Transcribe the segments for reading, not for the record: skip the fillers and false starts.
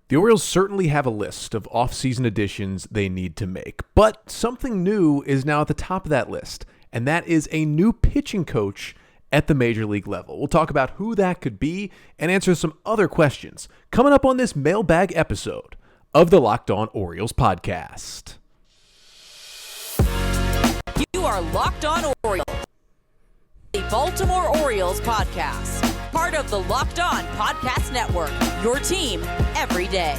The Orioles certainly have a list of off-season additions they need to make, but something new is now at the top of that list, and that is a new pitching coach at the major league level. We'll talk about who that could be and answer some other questions coming up on this Mailbag episode of the Locked On Orioles podcast. You are Locked On Orioles, the Baltimore Orioles podcast. Part of the Locked On Podcast Network, your team every day.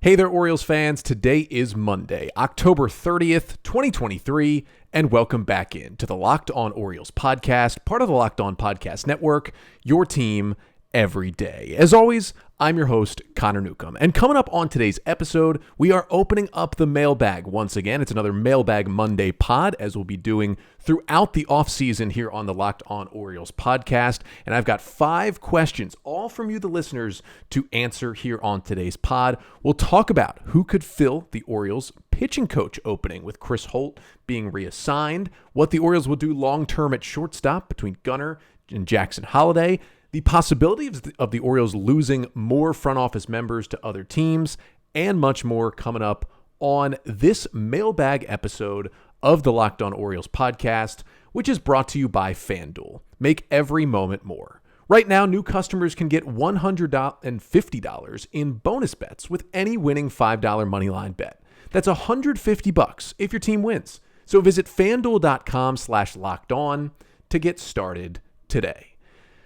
Hey there, Orioles fans. Today is Monday, October 30th, 2023, and welcome back in to the Locked On Orioles podcast, part of the Locked On Podcast Network, your team every day. As always, I'm your host, Connor Newcomb, and coming up on today's episode, we are opening up the mailbag once again. It's another Mailbag Monday pod, as we'll be doing throughout the offseason here on the Locked On Orioles podcast, and I've got 5 questions, all from you, the listeners, to answer here on today's pod. We'll talk about who could fill the Orioles pitching coach opening with Chris Holt being reassigned, what the Orioles will do long-term at shortstop between Gunnar and Jackson Holliday, the possibility of the Orioles losing more front office members to other teams, and much more coming up on this mailbag episode of the Locked On Orioles podcast, which is brought to you by FanDuel. Make every moment more. Right now, new customers can get $150 in bonus bets with any winning $5 moneyline bet. That's $150 if your team wins. So visit FanDuel.com/lockedon to get started today.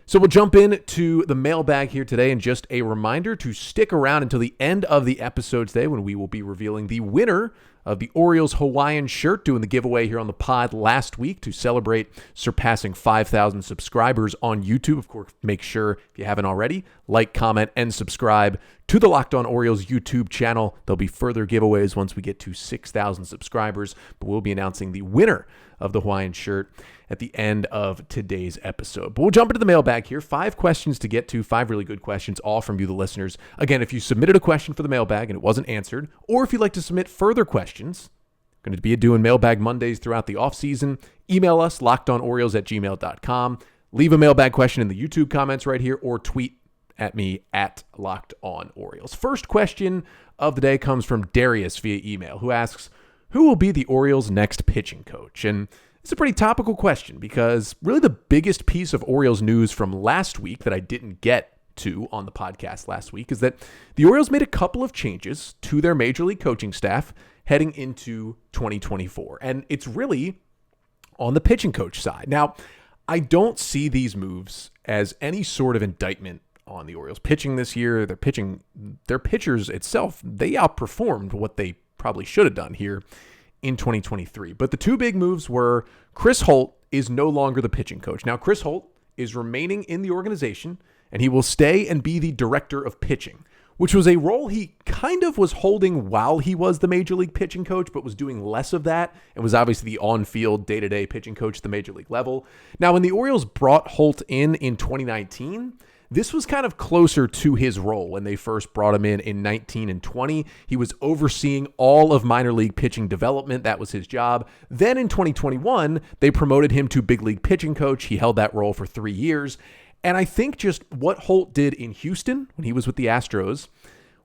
So we'll jump into the mailbag here today, and just a reminder to stick around until the end of the episode today when we will be revealing the winner of the Orioles Hawaiian shirt, doing the giveaway here on the pod last week to celebrate surpassing 5,000 subscribers on YouTube. Of course, make sure, if you haven't already, like, comment, and subscribe to the Locked On Orioles YouTube channel. There'll be further giveaways once we get to 6,000 subscribers, but we'll be announcing the winner of the Hawaiian shirt at the end of today's episode. But we'll jump into the mailbag here. 5 questions to get to, 5 really good questions, all from you, the listeners. Again, if you submitted a question for the mailbag and it wasn't answered, or if you'd like to submit further questions, going to be doing Mailbag Mondays throughout the offseason, email us, lockedOnOrioles@gmail.com. Leave a mailbag question in the YouTube comments right here, or tweet at me at LockedOnOrioles. First question of the day comes from Darius via email, who asks, who will be the Orioles' next pitching coach? And it's a pretty topical question because really the biggest piece of Orioles news from last week that I didn't get to on the podcast last week is that the Orioles made a couple of changes to their major league coaching staff heading into 2024. And it's really on the pitching coach side. Now, I don't see these moves as any sort of indictment on the Orioles pitching this year. Their pitchers itself, they outperformed what they probably should have done here in 2023. But the 2 big moves were Chris Holt is no longer the pitching coach. Now, Chris Holt is remaining in the organization, and he will stay and be the director of pitching, which was a role he kind of was holding while he was the major league pitching coach, but was doing less of that and was obviously the on-field day-to-day pitching coach at the major league level. Now, when the Orioles brought Holt in 2019, this was kind of closer to his role when they first brought him in 19 and 20. He was overseeing all of minor league pitching development. That was his job. Then in 2021, they promoted him to big league pitching coach. He held that role for 3 years. And I think just what Holt did in Houston when he was with the Astros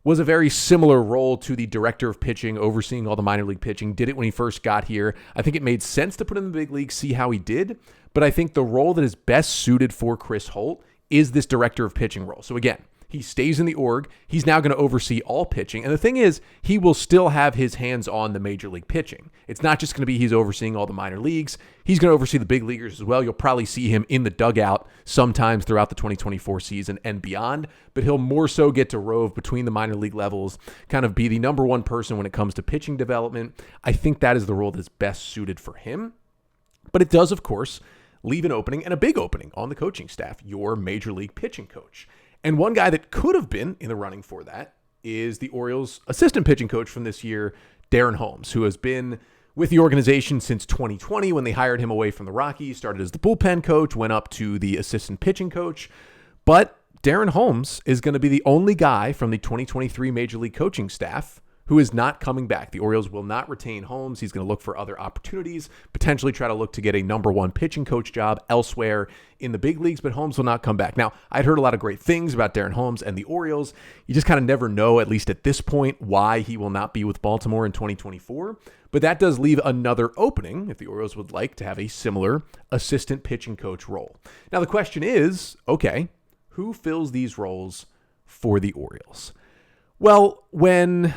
was a very similar role to the director of pitching, overseeing all the minor league pitching. Did it when he first got here. I think it made sense to put him in the big league, see how he did. But I think the role that is best suited for Chris Holt is this director of pitching role. So again, he stays in the org. He's now going to oversee all pitching. And the thing is, he will still have his hands on the major league pitching. It's not just going to be he's overseeing all the minor leagues. He's going to oversee the big leaguers as well. You'll probably see him in the dugout sometimes throughout the 2024 season and beyond, but he'll more so get to rove between the minor league levels, kind of be the number one person when it comes to pitching development. I think that is the role that's best suited for him. But it does, of course, leave an opening, and a big opening, on the coaching staff, your major league pitching coach. And one guy that could have been in the running for that is the Orioles' assistant pitching coach from this year, Darren Holmes, who has been with the organization since 2020 when they hired him away from the Rockies, started as the bullpen coach, went up to the assistant pitching coach. But Darren Holmes is going to be the only guy from the 2023 major league coaching staff who is not coming back. The Orioles will not retain Holmes. He's going to look for other opportunities, potentially try to look to get a number one pitching coach job elsewhere in the big leagues, but Holmes will not come back. Now, I'd heard a lot of great things about Darren Holmes and the Orioles. You just kind of never know, at least at this point, why he will not be with Baltimore in 2024. But that does leave another opening if the Orioles would like to have a similar assistant pitching coach role. Now, the question is, okay, who fills these roles for the Orioles? Well, when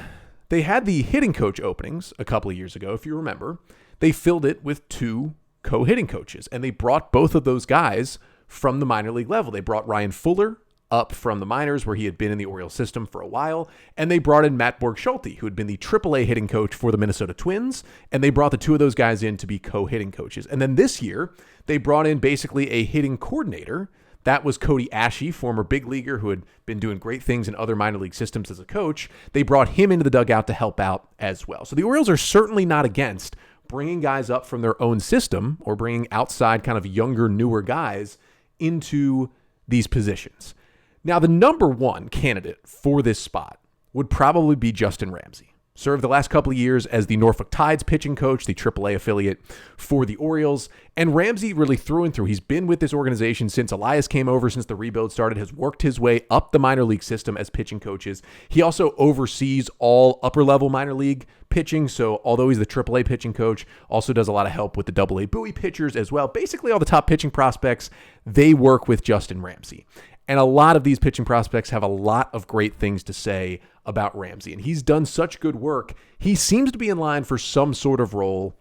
they had the hitting coach openings a couple of years ago, if you remember, they filled it with two co-hitting coaches, and they brought both of those guys from the minor league level. They brought Ryan Fuller up from the minors where he had been in the Orioles system for a while, and they brought in Matt Borg-Schulte, who had been the AAA hitting coach for the Minnesota Twins, and they brought the two of those guys in to be co-hitting coaches. And then this year, they brought in basically a hitting coordinator. That was Cody Ashe, former big leaguer who had been doing great things in other minor league systems as a coach. They brought him into the dugout to help out as well. So the Orioles are certainly not against bringing guys up from their own system or bringing outside kind of younger, newer guys into these positions. Now, the number one candidate for this spot would probably be Justin Ramsey. Served the last couple of years as the Norfolk Tides pitching coach, the AAA affiliate for the Orioles. And Ramsey really through and through. He's been with this organization since Elias came over, since the rebuild started, has worked his way up the minor league system as pitching coaches. He also oversees all upper-level minor league pitching. So although he's the AAA pitching coach, also does a lot of help with the AA Bowie pitchers as well. Basically, all the top pitching prospects, they work with Justin Ramsey. And a lot of these pitching prospects have a lot of great things to say about Ramsey. And he's done such good work. He seems to be in line for some sort of role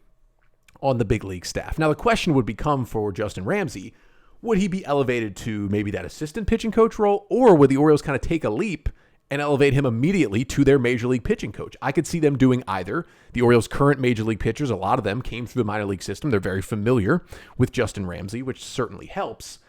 on the big league staff. Now, the question would become for Justin Ramsey, would he be elevated to maybe that assistant pitching coach role? Or would the Orioles kind of take a leap and elevate him immediately to their major league pitching coach? I could see them doing either. The Orioles' current major league pitchers, a lot of them came through the minor league system. They're very familiar with Justin Ramsey, which certainly helps.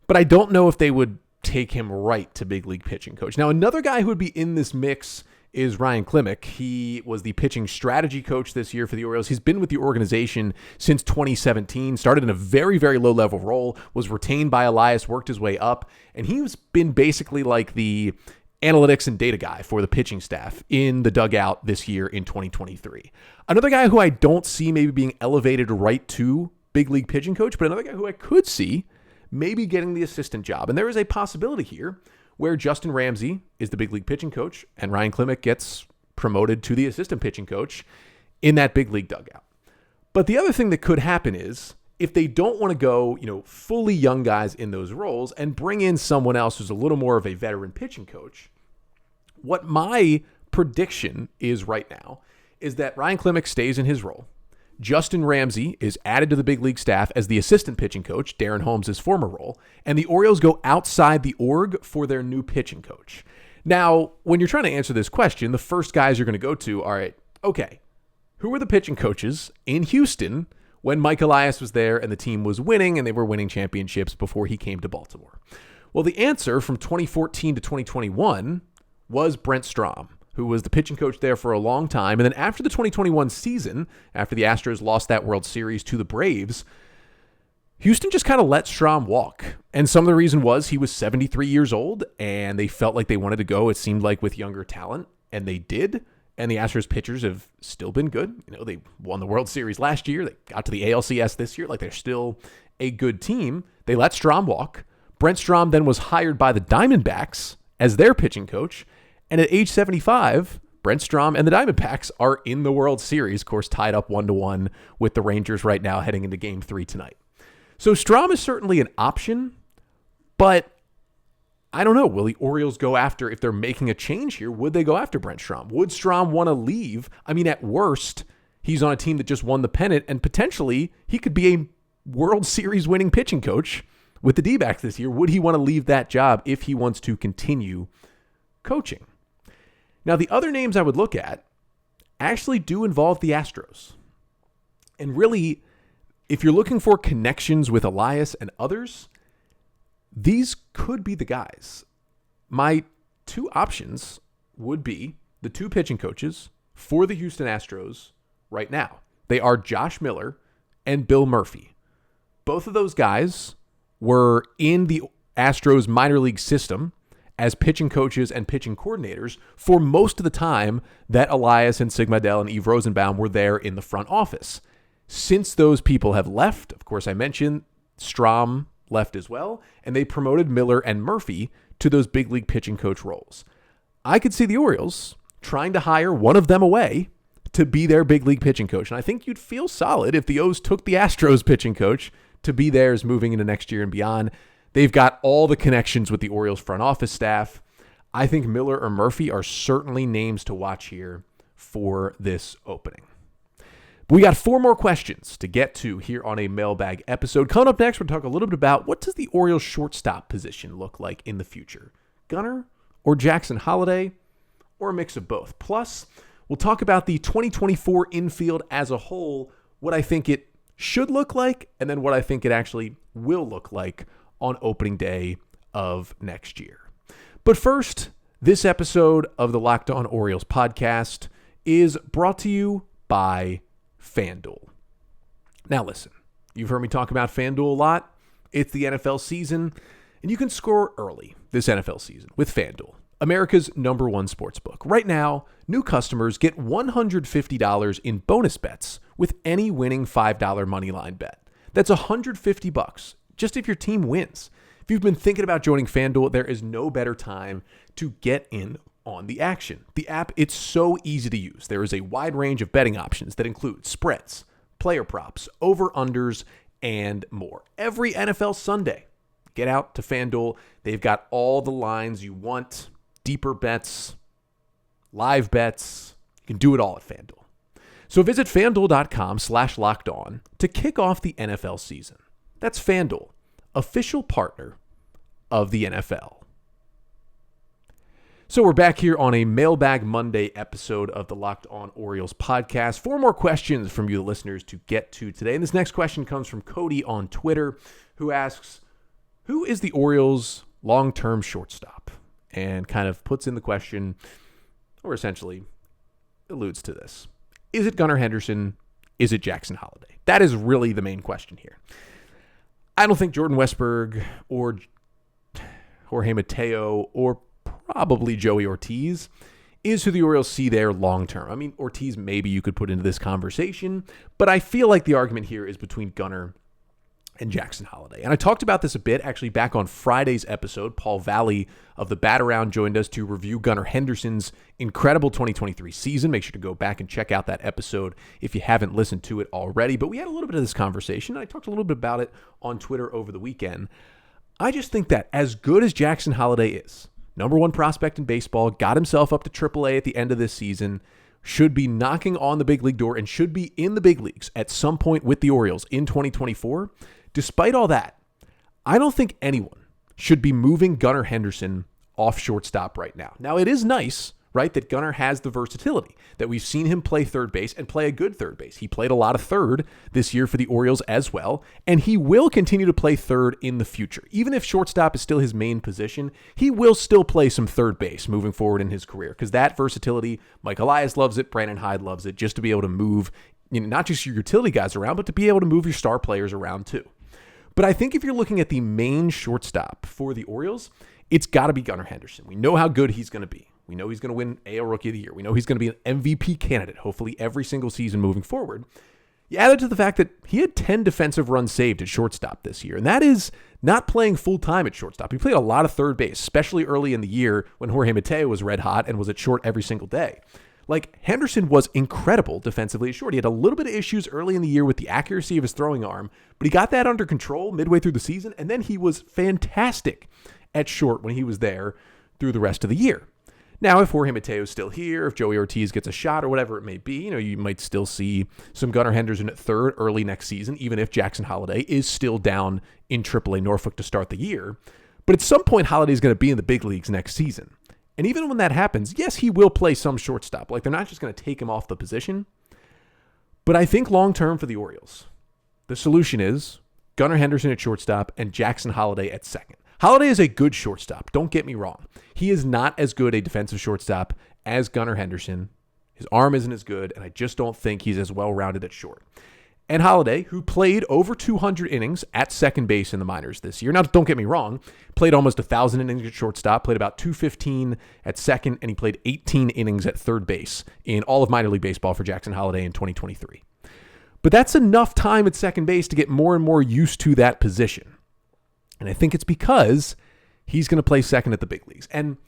But I don't know if they would take him right to big league pitching coach. Now, another guy who would be in this mix is Ryan Klimek. He was the pitching strategy coach this year for the Orioles. He's been with the organization since 2017, started in a very, very low level role, was retained by Elias, worked his way up, and he's been basically like the analytics and data guy for the pitching staff in the dugout this year in 2023. Another guy who I don't see maybe being elevated right to big league pitching coach, but another guy who I could see maybe getting the assistant job. And there is a possibility here where Justin Ramsey is the big league pitching coach and Ryan Klimek gets promoted to the assistant pitching coach in that big league dugout. But the other thing that could happen is if they don't want to go, fully young guys in those roles and bring in someone else who's a little more of a veteran pitching coach, what my prediction is right now is that Ryan Klimek stays in his role. Justin Ramsey is added to the big league staff as the assistant pitching coach, Darren Holmes' former role, and the Orioles go outside the org for their new pitching coach. Now, when you're trying to answer this question, the first guys you're going to go to are, okay, who were the pitching coaches in Houston when Mike Elias was there and the team was winning and they were winning championships before he came to Baltimore? Well, the answer from 2014 to 2021 was Brent Strom, who was the pitching coach there for a long time. And then after the 2021 season, after the Astros lost that World Series to the Braves, Houston just kind of let Strom walk. And some of the reason was he was 73 years old and they felt like they wanted to go, it seemed like, with younger talent. And they did. And the Astros pitchers have still been good. They won the World Series last year. They got to the ALCS this year. They're still a good team. They let Strom walk. Brent Strom then was hired by the Diamondbacks as their pitching coach. And at age 75, Brent Strom and the Diamondbacks are in the World Series, of course, tied up 1-1 with the Rangers right now heading into Game 3 tonight. So Strom is certainly an option, but I don't know. Will the Orioles go after, if they're making a change here, would they go after Brent Strom? Would Strom want to leave? I mean, at worst, he's on a team that just won the pennant, and potentially he could be a World Series winning pitching coach with the D-backs this year. Would he want to leave that job if he wants to continue coaching? Now, the other names I would look at actually do involve the Astros. And really, if you're looking for connections with Elias and others, these could be the guys. My two options would be the two pitching coaches for the Houston Astros right now. They are Josh Miller and Bill Murphy. Both of those guys were in the Astros minor league system as pitching coaches and pitching coordinators for most of the time that Elias and Sig Mejdal and Yves Rosenbaum were there in the front office. Since those people have left, of course, I mentioned Strom left as well, and they promoted Miller and Murphy to those big league pitching coach roles. I could see the Orioles trying to hire one of them away to be their big league pitching coach. And I think you'd feel solid if the O's took the Astros pitching coach to be theirs moving into next year and beyond. They've got all the connections with the Orioles front office staff. I think Miller or Murphy are certainly names to watch here for this opening. We got 4 more questions to get to here on a mailbag episode. Coming up next, we'll talk a little bit about what does the Orioles shortstop position look like in the future? Gunnar or Jackson Holliday or a mix of both? Plus, we'll talk about the 2024 infield as a whole, what I think it should look like, and then what I think it actually will look like on opening day of next year. But first, this episode of the Locked On Orioles podcast is brought to you by FanDuel. Now listen, you've heard me talk about FanDuel a lot. It's the NFL season, and you can score early this NFL season with FanDuel, America's number one sportsbook. Right now, new customers get $150 in bonus bets with any winning $5 moneyline bet. That's $150 just if your team wins. If you've been thinking about joining FanDuel, there is no better time to get in on the action. The app, it's so easy to use. There is a wide range of betting options that include spreads, player props, over-unders, and more. Every NFL Sunday, get out to FanDuel. They've got all the lines you want, deeper bets, live bets. You can do it all at FanDuel. So visit FanDuel.com/lockedon to kick off the NFL season. That's FanDuel, official partner of the NFL. So we're back here on a Mailbag Monday episode of the Locked On Orioles podcast. 4 more questions from you, the listeners, to get to today. And this next question comes from Cody on Twitter, who asks, who is the Orioles' long-term shortstop? And kind of puts in the question, or essentially alludes to this. Is it Gunnar Henderson? Is it Jackson Holliday? That is really the main question here. I don't think Jordan Westburg or Jorge Mateo or probably Joey Ortiz is who the Orioles see there long-term. I mean, Ortiz maybe you could put into this conversation, but I feel like the argument here is between Gunnar and Jackson Holliday. And I talked about this a bit actually back on Friday's episode. Paul Valley of the Bat Around joined us to review Gunnar Henderson's incredible 2023 season. Make sure to go back and check out that episode if you haven't listened to it already. But we had a little bit of this conversation. I talked a little bit about it on Twitter over the weekend. I just think that as good as Jackson Holliday is, number one prospect in baseball, got himself up to AAA at the end of this season, should be knocking on the big league door and should be in the big leagues at some point with the Orioles in 2024. Despite all that, I don't think anyone should be moving Gunnar Henderson off shortstop right now. Now, it is nice, right, that Gunnar has the versatility, that we've seen him play third base and play a good third base. He played a lot of third this year for the Orioles as well, and he will continue to play third in the future. Even if shortstop is still his main position, he will still play some third base moving forward in his career, because that versatility, Mike Elias loves it, Brandon Hyde loves it, just to be able to move, not just your utility guys around, but to be able to move your star players around too. But I think if you're looking at the main shortstop for the Orioles, it's got to be Gunnar Henderson. We know how good he's going to be. We know he's going to win AL Rookie of the Year. We know he's going to be an MVP candidate, hopefully every single season moving forward. You add it to the fact that he had 10 defensive runs saved at shortstop this year, and that is not playing full-time at shortstop. He played a lot of third base, especially early in the year when Jorge Mateo was red hot and was at short every single day. Like, Henderson was incredible defensively at short. He had a little bit of issues early in the year with the accuracy of his throwing arm, but he got that under control midway through the season, and then he was fantastic at short when he was there through the rest of the year. Now, if Jorge Mateo is still here, if Joey Ortiz gets a shot or whatever it may be, you might still see some Gunnar Henderson at third early next season, even if Jackson Holliday is still down in AAA Norfolk to start the year. But at some point, Holliday is going to be in the big leagues next season. And even when that happens, yes, he will play some shortstop. Like, they're not just going to take him off the position. But I think long-term for the Orioles, the solution is Gunnar Henderson at shortstop and Jackson Holliday at second. Holliday is a good shortstop. Don't get me wrong. He is not as good a defensive shortstop as Gunnar Henderson. His arm isn't as good, and I just don't think he's as well-rounded at short. And Holliday, who played over 200 innings at second base in the minors this year. Now, don't get me wrong, played almost 1,000 innings at shortstop, played about 215 at second, and he played 18 innings at third base in all of minor league baseball for Jackson Holliday in 2023. But that's enough time at second base to get more and more used to that position. And I think it's because he's going to play second at the big leagues. And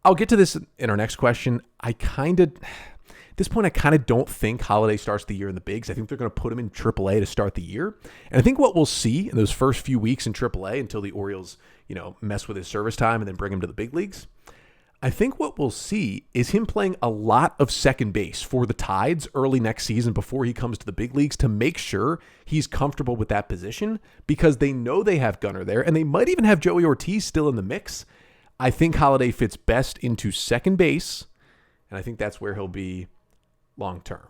I'll get to this in our next question. At this point, I kind of don't think Holliday starts the year in the bigs. I think they're going to put him in AAA to start the year. And I think what we'll see in those first few weeks in AAA until the Orioles, mess with his service time and then bring him to the big leagues, I think what we'll see is him playing a lot of second base for the Tides early next season before he comes to the big leagues to make sure he's comfortable with that position because they know they have Gunnar there and they might even have Joey Ortiz still in the mix. I think Holliday fits best into second base, and I think that's where he'll be long term.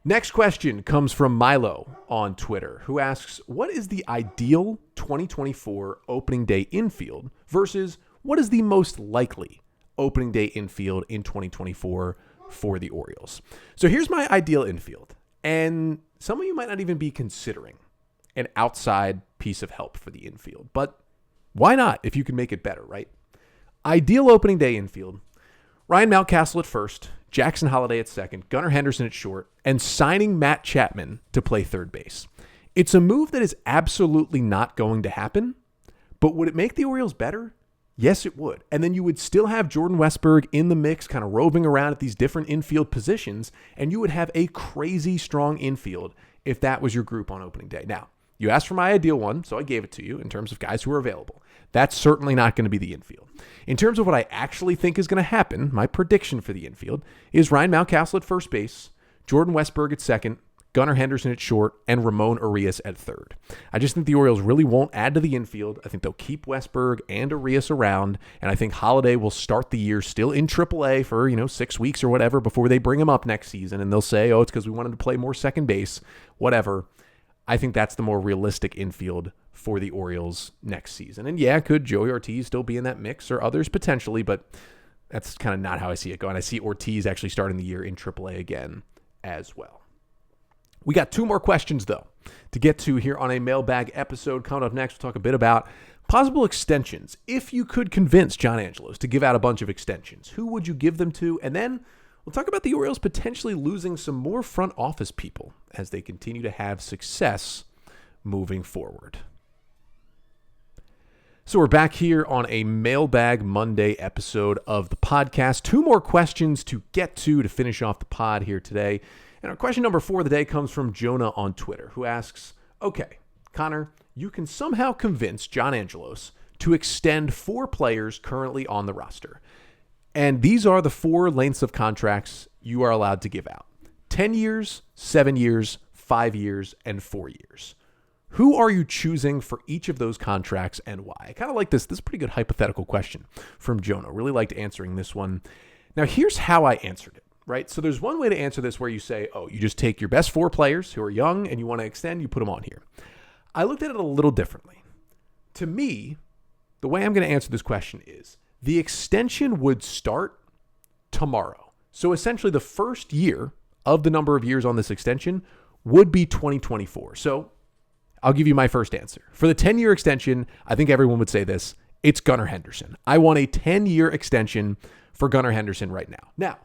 Next question comes from Milo on Twitter, who asks, what is the ideal 2024 opening day infield versus what is the most likely opening day infield in 2024 for the Orioles? So here's my ideal infield. And some of you might not even be considering an outside piece of help for the infield, but why not if you can make it better, right? Ideal opening day infield, Ryan Mountcastle at first, Jackson Holliday at second, Gunnar Henderson at short, and signing Matt Chapman to play third base. It's a move that is absolutely not going to happen, but would it make the Orioles better? Yes, it would. And then you would still have Jordan Westburg in the mix, kind of roving around at these different infield positions, and you would have a crazy strong infield if that was your group on opening day. Now, you asked for my ideal one, so I gave it to you in terms of guys who are available. That's certainly not going to be the infield. In terms of what I actually think is going to happen, my prediction for the infield is Ryan Mountcastle at first base, Jordan Westburg at second, Gunnar Henderson at short, and Ramon Urias at third. I just think the Orioles really won't add to the infield. I think they'll keep Westburg and Urias around, and I think Holliday will start the year still in AAA for, 6 weeks or whatever before they bring him up next season, and they'll say, it's because we wanted to play more second base, whatever. I think that's the more realistic infield for the Orioles next season. And yeah, could Joey Ortiz still be in that mix or others potentially, but that's kind of not how I see it going. I see Ortiz actually starting the year in AAA again as well. We got 2 more questions, though, to get to here on a mailbag episode. Coming up next, we'll talk a bit about possible extensions. If you could convince John Angelos to give out a bunch of extensions, who would you give them to? And then we'll talk about the Orioles potentially losing some more front office people as they continue to have success moving forward. So we're back here on a Mailbag Monday episode of the podcast. 2 more questions to get to finish off the pod here today. And our question number 4 of the day comes from Jonah on Twitter, who asks, okay, Connor, you can somehow convince John Angelos to extend 4 players currently on the roster. And these are the 4 lengths of contracts you are allowed to give out. 10 years, 7 years, 5 years, and 4 years. Who are you choosing for each of those contracts and why? I kind of like this. This is a pretty good hypothetical question from Jonah. Really liked answering this one. Now, here's how I answered it, right? So there's one way to answer this where you say, you just take your best 4 players who are young and you want to extend, you put them on here. I looked at it a little differently. To me, the way I'm going to answer this question is the extension would start tomorrow. So essentially the first year of the number of years on this extension would be 2024. So I'll give you my first answer. For the 10-year extension, I think everyone would say this, it's Gunnar Henderson. I want a 10-year extension for Gunnar Henderson right now. Now,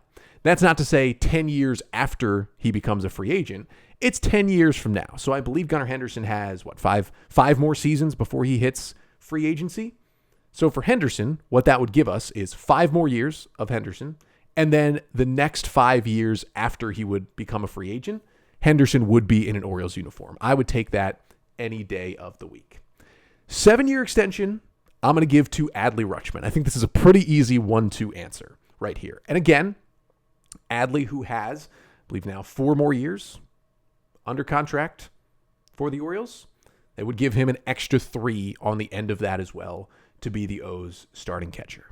that's not to say 10 years after he becomes a free agent. It's 10 years from now. So I believe Gunnar Henderson has, five more seasons before he hits free agency. So for Henderson, what that would give us is 5 more years of Henderson, and then the next 5 years after he would become a free agent, Henderson would be in an Orioles uniform. I would take that any day of the week. 7-year extension, I'm going to give to Adley Rutschman. I think this is a pretty easy 1-2 answer right here. And again, Adley, who has, I believe now, 4 more years under contract for the Orioles, they would give him an extra 3 on the end of that as well to be the O's starting catcher.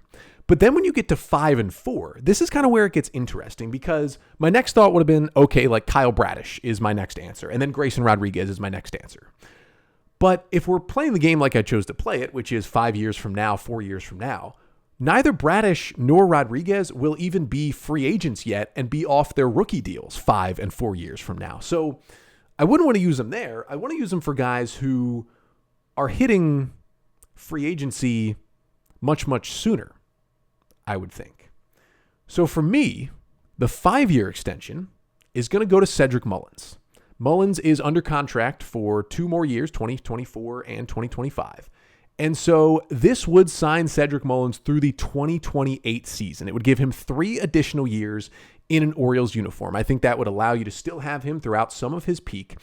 But then when you get to 5 and 4, this is kind of where it gets interesting because my next thought would have been, okay, like Kyle Bradish is my next answer, and then Grayson Rodriguez is my next answer. But if we're playing the game like I chose to play it, which is 5 years from now, 4 years from now, neither Bradish nor Rodriguez will even be free agents yet and be off their rookie deals 5 and 4 years from now. So I wouldn't want to use him there. I want to use him for guys who are hitting free agency much, much sooner, I would think. So for me, the 5-year extension is going to go to Cedric Mullins. Mullins is under contract for 2 more years, 2024 and 2025. And so this would sign Cedric Mullins through the 2028 season. It would give him 3 additional years in an Orioles uniform. I think that would allow you to still have him throughout some of his peak.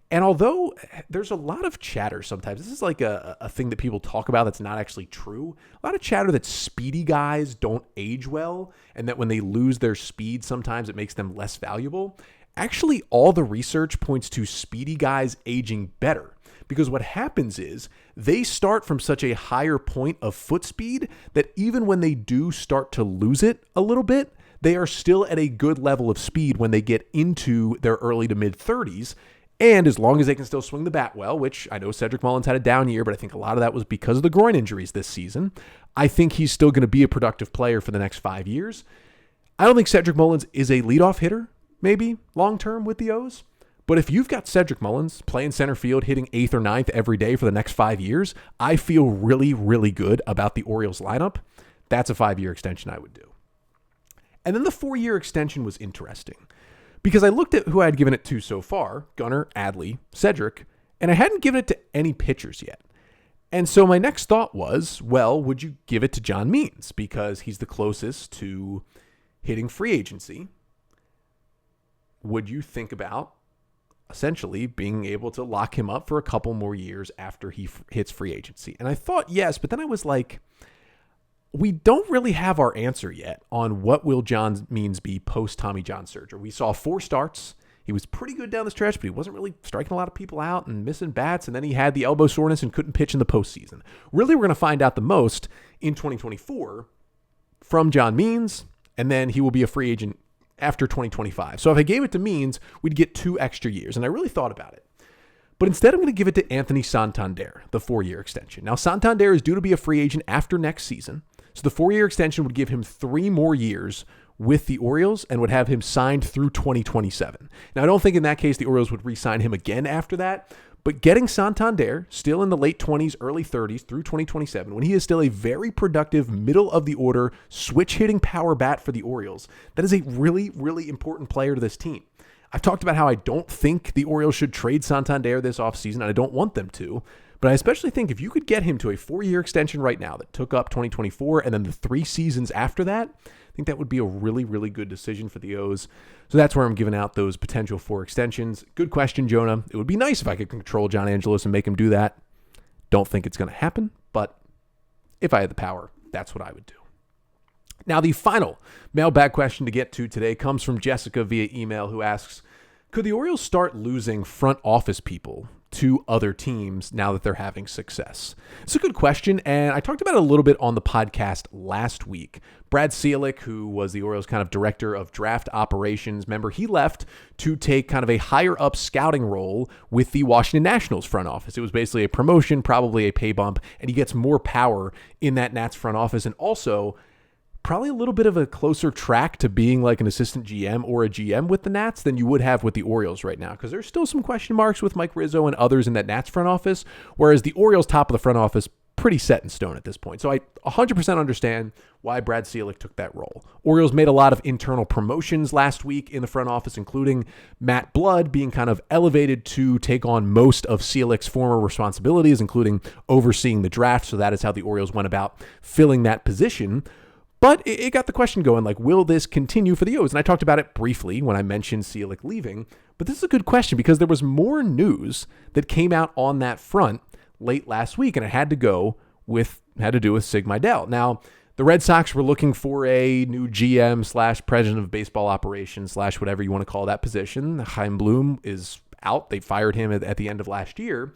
And although there's a lot of chatter sometimes, this is like a thing that people talk about that's not actually true. A lot of chatter that speedy guys don't age well, and that when they lose their speed, sometimes it makes them less valuable. Actually, all the research points to speedy guys aging better. Because what happens is they start from such a higher point of foot speed that even when they do start to lose it a little bit, they are still at a good level of speed when they get into their early to mid 30s. And as long as they can still swing the bat well, which I know Cedric Mullins had a down year, but I think a lot of that was because of the groin injuries this season, I think he's still going to be a productive player for the next 5 years. I don't think Cedric Mullins is a leadoff hitter, maybe long-term with the O's. But if you've got Cedric Mullins playing center field, hitting 8th or 9th every day for the next 5 years, I feel really, really good about the Orioles lineup. That's a 5-year extension I would do. And then the 4-year extension was interesting because I looked at who I had given it to so far, Gunnar, Adley, Cedric, and I hadn't given it to any pitchers yet. And so my next thought was, well, would you give it to John Means because he's the closest to hitting free agency? Would you think about essentially being able to lock him up for a couple more years after he hits free agency? And I thought yes, but then I was like, we don't really have our answer yet on what will John Means be post Tommy John surgery. We saw 4 starts. He was pretty good down the stretch, but he wasn't really striking a lot of people out and missing bats. And then he had the elbow soreness and couldn't pitch in the postseason. Really, we're going to find out the most in 2024 from John Means, and then he will be a free agent after 2025. So if I gave it to Means, we'd get 2 extra years. And I really thought about it. But instead, I'm going to give it to Anthony Santander, the 4-year extension. Now, Santander is due to be a free agent after next season. So the 4-year extension would give him 3 more years with the Orioles and would have him signed through 2027. Now, I don't think in that case the Orioles would re-sign him again after that. But getting Santander still in the late 20s, early 30s through 2027, when he is still a very productive middle-of-the-order switch-hitting power bat for the Orioles, that is a really, really important player to this team. I've talked about how I don't think the Orioles should trade Santander this offseason, and I don't want them to. But I especially think if you could get him to a 4-year extension right now that took up 2024 and then the 3 seasons after that, I think that would be a really, really good decision for the O's. So that's where I'm giving out those potential 4 extensions. Good question, Jonah. It would be nice if I could control John Angelos and make him do that. Don't think it's going to happen, but if I had the power, that's what I would do. Now, the final mailbag question to get to today comes from Jessica via email, who asks, could the Orioles start losing front office people to other teams now that they're having success? It's a good question, and I talked about it a little bit on the podcast last week. Brad Ciolek, who was the Orioles kind of director of draft operations, remember, he left to take kind of a higher up scouting role with the Washington Nationals front office. It was basically a promotion, probably a pay bump, and he gets more power in that Nats front office, and also probably a little bit of a closer track to being like an assistant GM or a GM with the Nats than you would have with the Orioles right now, because there's still some question marks with Mike Rizzo and others in that Nats front office, whereas the Orioles top of the front office, pretty set in stone at this point. So I 100% understand why Brad Ciolek took that role. Orioles made a lot of internal promotions last week in the front office, including Matt Blood being kind of elevated to take on most of Ciolek's former responsibilities, including overseeing the draft. So that is how the Orioles went about filling that position. But it got the question going, like, will this continue for the O's? And I talked about it briefly when I mentioned Ciolek leaving. But this is a good question because there was more news that came out on that front late last week, and it had to do with Sig Mejdal. Now, the Red Sox were looking for a new GM / president of baseball operations / whatever you want to call that position. Chaim Bloom is out. They fired him at the end of last year.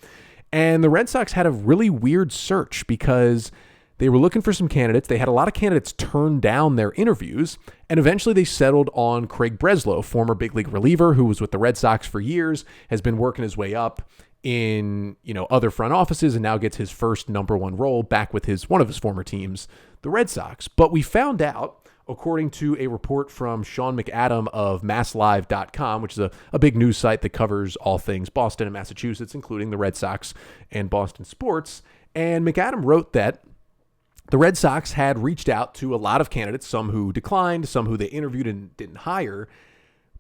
And the Red Sox had a really weird search because they were looking for some candidates. They had a lot of candidates turn down their interviews, and eventually they settled on Craig Breslow, former big league reliever who was with the Red Sox for years, has been working his way up in, other front offices, and now gets his first number 1 role back with one of his former teams, the Red Sox. But we found out according to a report from Sean McAdam of MassLive.com, which is a big news site that covers all things Boston and Massachusetts, including the Red Sox and Boston sports. And McAdam wrote that the Red Sox had reached out to a lot of candidates, some who declined, some who they interviewed and didn't hire.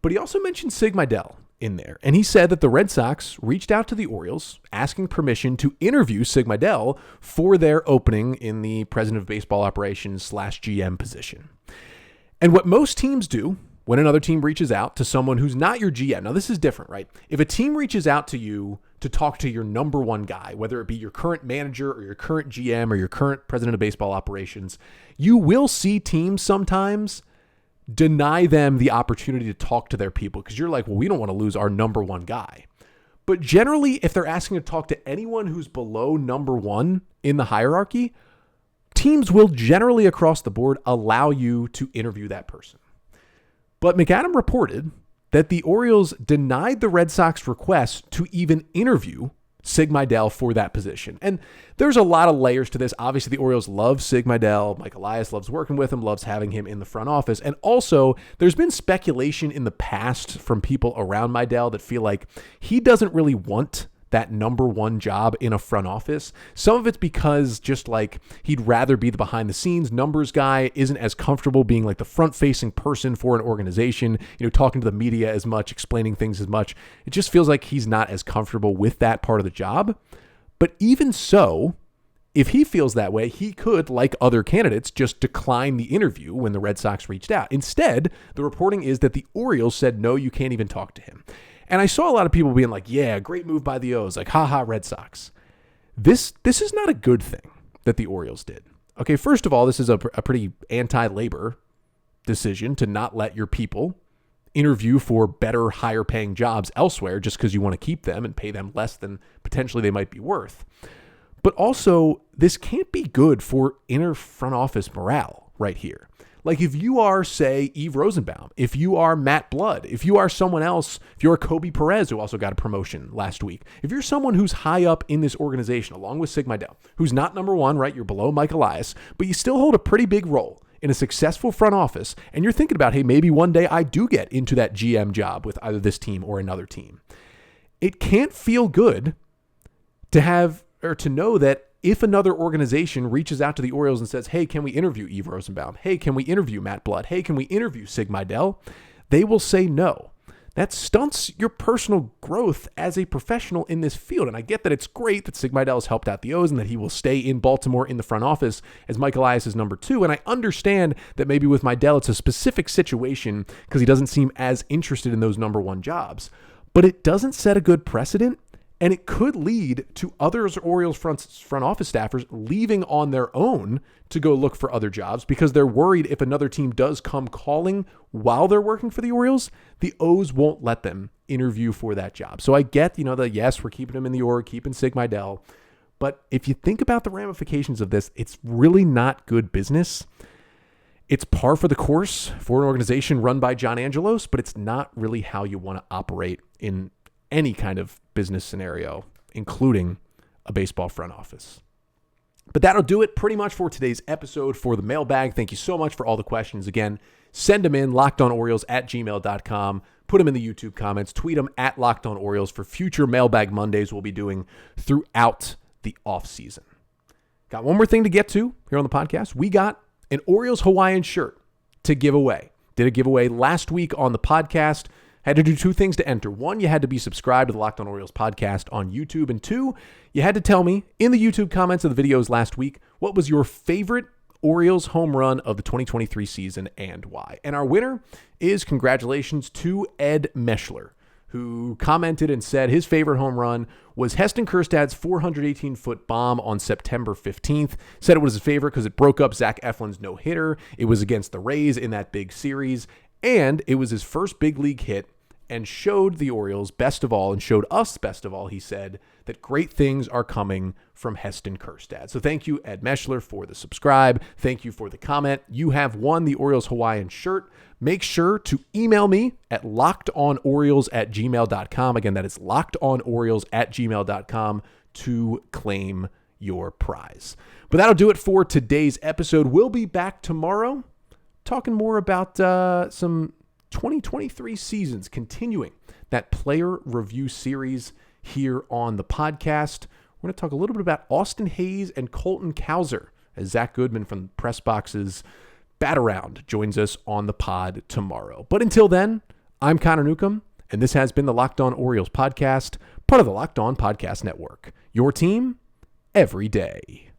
But he also mentioned Sig Mejdal in there. And he said that the Red Sox reached out to the Orioles asking permission to interview Sig Mejdal for their opening in the president of baseball operations / GM position. And what most teams do when another team reaches out to someone who's not your GM, now this is different, right? If a team reaches out to you to talk to your number one guy, whether it be your current manager or your current GM or your current president of baseball operations, you will see teams sometimes deny them the opportunity to talk to their people because you're like, well, we don't want to lose our number one guy. But generally, if they're asking to talk to anyone who's below number one in the hierarchy, teams will generally across the board allow you to interview that person. But McAdam reported that the Orioles denied the Red Sox request to even interview Sig Mejdal for that position. And there's a lot of layers to this. Obviously, the Orioles love Sig Mejdal. Mike Elias loves working with him, loves having him in the front office. And also, there's been speculation in the past from people around Mejdal that feel like he doesn't really want that number one job in a front office. Some of it's because just like he'd rather be the behind the scenes numbers guy, isn't as comfortable being like the front facing person for an organization, talking to the media as much, explaining things as much. It just feels like he's not as comfortable with that part of the job. But even so, if he feels that way, he could, like other candidates, just decline the interview when the Red Sox reached out. Instead, the reporting is that the Orioles said, no, you can't even talk to him. And I saw a lot of people being like, yeah, great move by the O's, like, haha, Red Sox. This is not a good thing that the Orioles did. Okay, first of all, this is a pretty anti-labor decision to not let your people interview for better, higher-paying jobs elsewhere just because you want to keep them and pay them less than potentially they might be worth. But also, this can't be good for inner front office morale right here. Like if you are, say, Eve Rosenbaum, if you are Matt Blood, if you are someone else, if you're Kobe Perez, who also got a promotion last week, if you're someone who's high up in this organization, along with Sig Mejdal, who's not number one, right? You're below Mike Elias, but you still hold a pretty big role in a successful front office, and you're thinking about, hey, maybe one day I do get into that GM job with either this team or another team. It can't feel good to have or to know that if another organization reaches out to the Orioles and says, hey, can we interview Eve Rosenbaum? Hey, can we interview Matt Blood? Hey, can we interview Sig Mejdal? They will say no. That stunts your personal growth as a professional in this field. And I get that it's great that Sig Mejdal has helped out the O's and that he will stay in Baltimore in the front office as Mike Elias is number two. And I understand that maybe with Mejdal, it's a specific situation because he doesn't seem as interested in those number one jobs. But it doesn't set a good precedent. And it could lead to other Orioles front office staffers leaving on their own to go look for other jobs because they're worried if another team does come calling while they're working for the Orioles, the O's won't let them interview for that job. So I get, yes, we're keeping him in the org, keeping Sig Mejdal. But if you think about the ramifications of this, it's really not good business. It's par for the course for an organization run by John Angelos, but it's not really how you want to operate in any kind of business scenario, including a baseball front office. But that'll do it pretty much for today's episode for the mailbag. Thank you so much for all the questions. Again, send them in, lockedOnOrioles@gmail.com. Put them in the YouTube comments. Tweet them at LockedOnOrioles for future Mailbag Mondays we'll be doing throughout the offseason. Got one more thing to get to here on the podcast. We got an Orioles Hawaiian shirt to give away. Did a giveaway last week on the podcast. Had to do two things to enter. One, you had to be subscribed to the Locked On Orioles podcast on YouTube. And two, you had to tell me in the YouTube comments of the videos last week, what was your favorite Orioles home run of the 2023 season and why? And our winner is, congratulations to Ed Meschler, who commented and said his favorite home run was Heston Kjerstad's 418-foot bomb on September 15th. Said it was his favorite because it broke up Zach Eflin's no-hitter. It was against the Rays in that big series. And it was his first big league hit and showed the Orioles best of all and showed us best of all, he said, that great things are coming from Heston Kjerstad. So thank you, Ed Meschler, for the subscribe. Thank you for the comment. You have won the Orioles Hawaiian shirt. Make sure to email me at lockedOnOrioles@gmail.com. Again, that is lockedOnOrioles@gmail.com to claim your prize. But that'll do it for today's episode. We'll be back tomorrow. talking more about some 2023 seasons, continuing that player review series here on the podcast. We're going to talk a little bit about Austin Hayes and Colton Cowser as Zach Goodman from Press Box's Bat Around joins us on the pod tomorrow. But until then, I'm Connor Newcomb, and this has been the Locked On Orioles podcast, part of the Locked On Podcast Network. Your team every day.